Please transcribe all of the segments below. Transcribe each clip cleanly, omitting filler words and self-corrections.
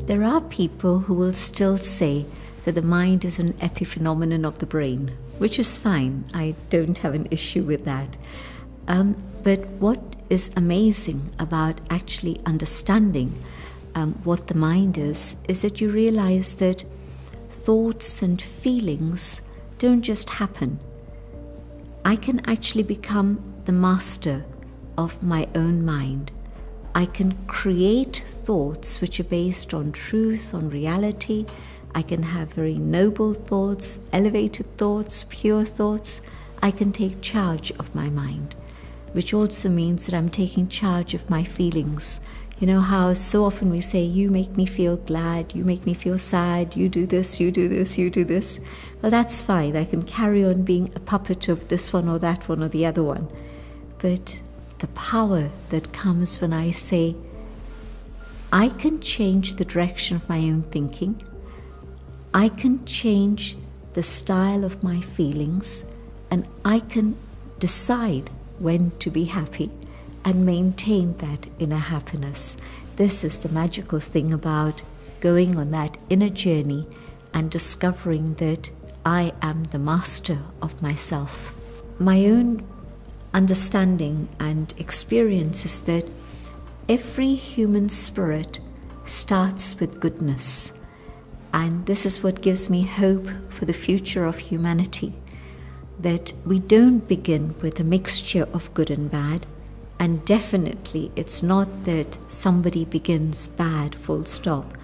there are people who will still say that the mind is an epiphenomenon of the brain, which is fine. I don't have an issue with that. But what is amazing about actually understanding what the mind is that you realize that thoughts and feelings don't just happen. I can actually become the master of my own mind. I can create thoughts which are based on truth, on reality. I can have very noble thoughts, elevated thoughts, pure thoughts. I can take charge of my mind, which also means that I'm taking charge of my feelings. You know how so often we say, you make me feel glad, you make me feel sad, you do this, you do this, you do this. Well, that's fine. I can carry on being a puppet of this one or that one or the other one. But the power that comes when I say, I can change the direction of my own thinking, I can change the style of my feelings, and I can decide when to be happy and maintain that inner happiness. This is the magical thing about going on that inner journey and discovering that I am the master of myself. My own understanding and experience is that every human spirit starts with goodness. And this is what gives me hope for the future of humanity, that we don't begin with a mixture of good and bad. And definitely it's not that somebody begins bad, full stop.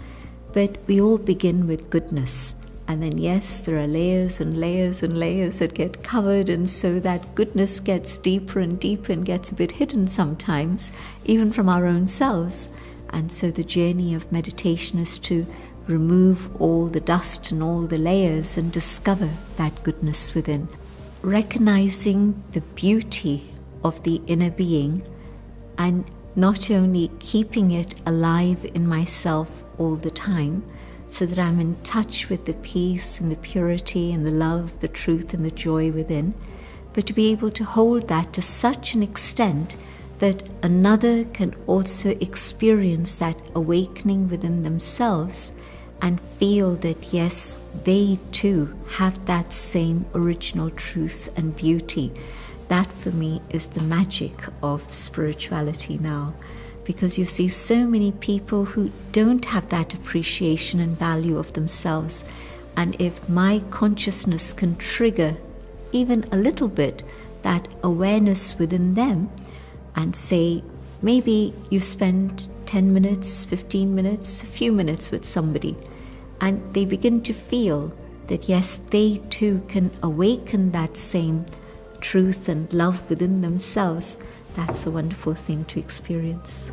But we all begin with goodness. And then yes, there are layers and layers and layers that get covered, and so that goodness gets deeper and deeper and gets a bit hidden sometimes, even from our own selves. And so the journey of meditation is to remove all the dust and all the layers and discover that goodness within. Recognizing the beauty of the inner being and not only keeping it alive in myself all the time, so that I'm in touch with the peace and the purity and the love, the truth and the joy within, but to be able to hold that to such an extent that another can also experience that awakening within themselves and feel that yes, they too have that same original truth and beauty. That for me is the magic of spirituality now. Because you see so many people who don't have that appreciation and value of themselves. And if my consciousness can trigger even a little bit that awareness within them, and say, maybe you spend 10 minutes, 15 minutes, a few minutes with somebody, and they begin to feel that yes, they too can awaken that same truth and love within themselves, that's a wonderful thing to experience.